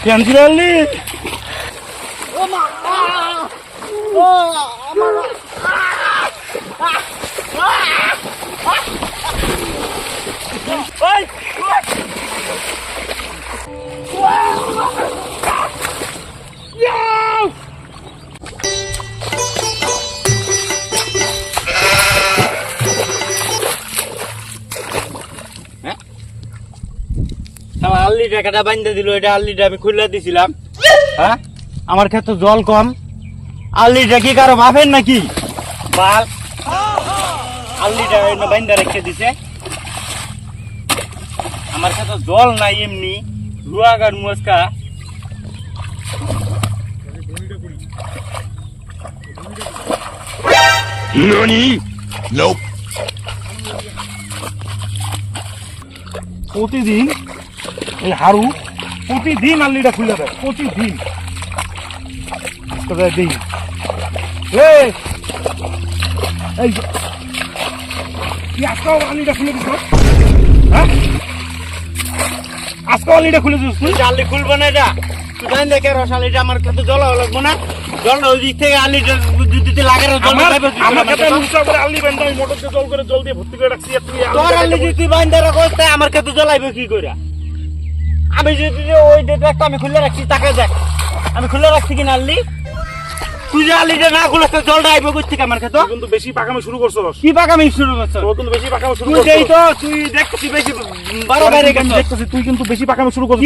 ক্যান্সিলারলি ও মা ও আমার ওই আল্লি টাকাটা বাইন্ধে দিল, এটা আল্লিটা আমি খুলে দিছিলাম। হ্যাঁ, আমার ক্ষেত্রে জল কম। আল্লিটা কি কারো বাপের নাকি? বাল আল্লিটা বাইন্ধে রেখে দিছে। আমার কাছে জল নাই, এমনি রুয়াগার মুসকা। প্রতিদিন এই হারু প্রতিদিন আল্লিটা খুলে দেয়, প্রতিদিন দিন। এই কি আজকাল আল্লিটা খুলে দিস? হ্যাঁ, আজকাল আল্লিটা খুলে দিস তুই? আল্লি খুলবো না, এটা তুই জানি দেখে রস আল্লিটা আমার কাছে জল লাগবো না। জলটা ওই দিক থেকে আল্লিটা যদি লাগে আল্লি বান্ধা আমি মোটর দিয়ে জল করে জল দিয়ে ভর্তি করে রাখছি। তোর আল্লি যদি তুই বান্ধা রাখো আমার কাছে জল আইবে কি করে? আমি যদি ওই ডেটটা আমি খুলে রাখছি, তাকে দেখ আমি খুলে রাখছি কিনা আল্লি। তুই যে আল্লিটা না খুলে জলটা আইবে করছি আমার কাছে। কিন্তু বেশি পাকামি শুরু করছো। কি পাকামি শুরু করছো? কিন্তু বেশি পাকামি শুরু করছো। তুই তো তুই দেখছিস বেশি বারবার দেখছিস, তুই কিন্তু বেশি পাকামি শুরু করছিস।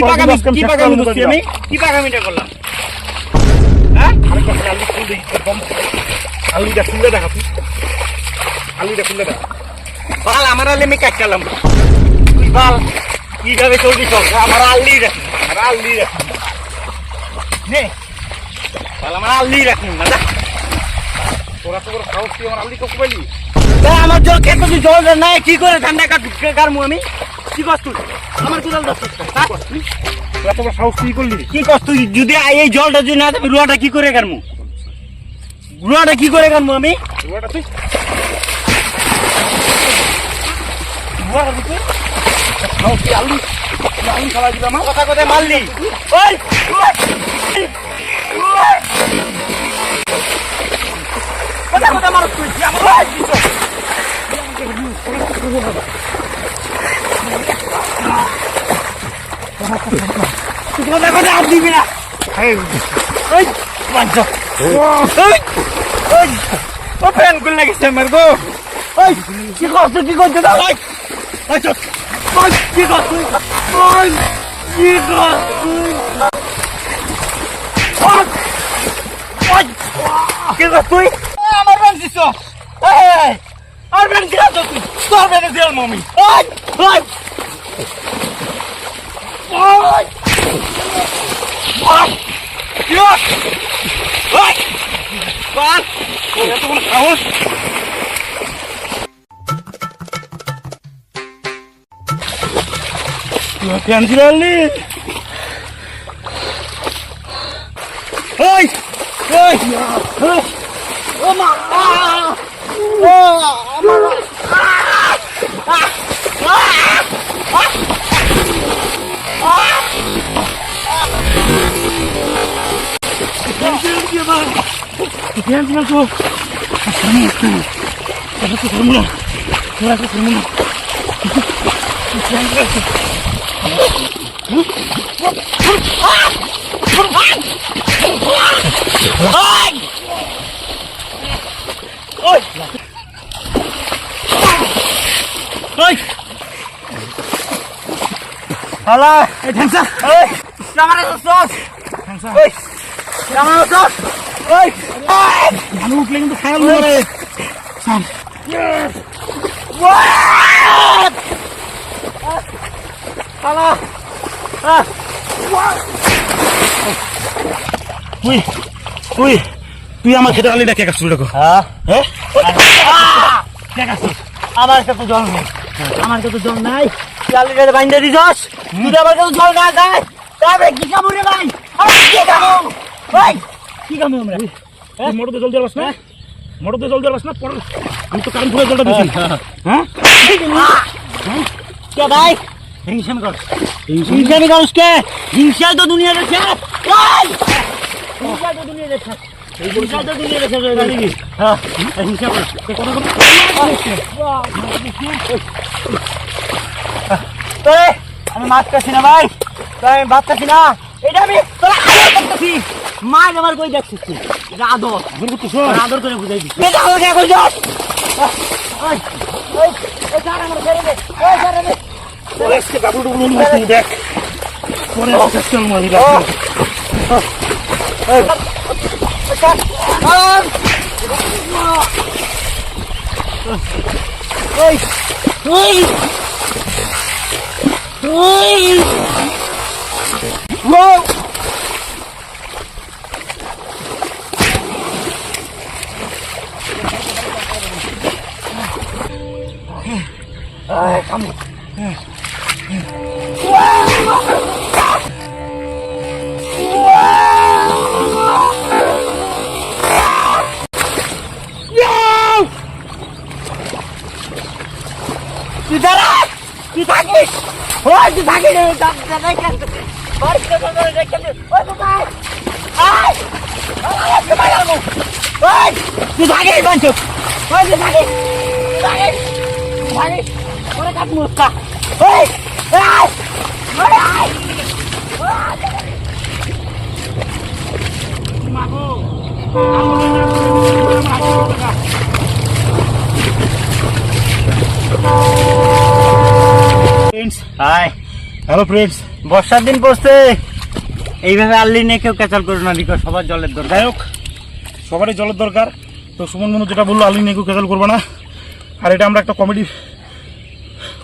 কি পাকামি করছি আমি? কি পাকামিটা করলাম? হ্যাঁ, আরেকটা আল্লি খুলে দিই একদম। আল্লিটা খুলে দেখা, তুই আল্লিটা খুলে দেখা। বাল আমার আল্লি আমি কাটলাম। তুই বাল কিভাবে চলবি চল, আমার আল্লি রাখি, আমার আল্লি রাখি নে, তাহলে আমার আল্লি রাখি না। তোরা তো করে সাহস তুই আমার আল্লি কখন পাইলি? আমার জল খেতে তুই জল নাই কি করে ঠান্ডা কাটমু আমি? কি কর তুই আমার কোদাল ধরছিস? তোরা তো সাহস তুই করলি কি কর তুই? যদি এই জলটা যদি না দেবে রুয়াটা কি করে কাটমু? রুয়াটা কি করে কাটমু আমি? রুয়াটা তুই রুয়াটা তুই আলু আলু খাওয়া দিলাম। আমার কথা কথা মারলি। ওই কথা কথা মার তুই। কথা কথা আর দিবি না। ও ফ্যান খুলে গেছে আমার গো। ওই কি করছো? কি করছো? কি কর তুই? কি কর তুই? কি কর তুই? আমার ব্যান দিছ, আমার ব্যান দিছ তুই। তোর ব্যানে দিল মমি। ক্যান্সিলারলি ওই ওই ও মা ও আমার ক্যান্সিলার তো উঠলে কিন্তু খায়াল তুই তুই তুই আমার খেতে আলি না কে কাজ দেখো। আমার কাছে জল নেই, আমার কাছে জল নাই। আলিটা বাইন্দা দিছস, তুই আমার কাছে জল না যায় তবে কি কামু রে ভাই? কি কামু ভাই? কি কামু আমরা? মোটরতে জল দিলাস না? মোটরতে জল দিলাস না? পড় আমি তো কারেন্ট ফুলে জলটা দিছি। হ্যাঁ কে ভাই? হিংসা কর হিংসা করিস কে হিংসা তো দুনিয়া দেখছে হিংসা তো দুনিয়া দেখছে হিংসা তো দুনিয়া দেখছে হ্যাঁ হিংসা কর আমি মাছ খাচ্ছি না ভাই আমি ভাত খাচ্ছি না এটা আমি তোরা আদর করতেছি মাছ আমার কই দেখছিস তুই এটা আদর আদর করে বুঝাই দিচ্ছি এটা আমাকে এখন যাও আমার ছেড়ে দে ছেড়ে দে আজকে ডাবল ডবল দেখ পরে চল মারি তুই দাঁড়া তুই থাকিস ওই তুই থাকিস তুই থাকিস বাঞ্চ ওই তুই থাকিস থাকিস ওরে কাট মুস্কা ওই মাগো হাই হ্যালো ফ্রেন্ডস, বর্ষার দিন পড়ছে এইভাবে আল্লি নিয়ে কেউ ক্যাচাল করো না দিকে সবার জলের দরকার যাই হোক সবারই জলের দরকার। তো সুমন মনু যেটা বললো আলি নিয়ে কেউ ক্যাচাল করবে না, আর এটা আমরা একটা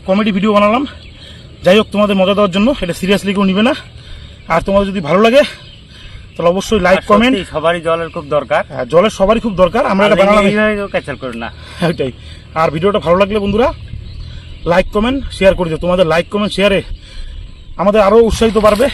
কমেডি ভিডিও বানালাম। যাই হোক তোমাদের মজা দেওয়ার জন্য, এটা সিরিয়াসলি কেউ নিবে না। আর তোমাদের যদি ভালো লাগে তাহলে অবশ্যই লাইক কমেন্ট, সবারই জলের খুব দরকার, জলের সবারই খুব দরকার, আমরা এটা বানালাম এইভাবে কেউ ক্যাচাল করো না এটাই। আর ভিডিওটা ভালো লাগলে বন্ধুরা লাইক কমেন্ট শেয়ার করে দিও, তোমাদের লাইক কমেন্ট শেয়ারে আমাদের আরো উৎসাহিত বাড়বে।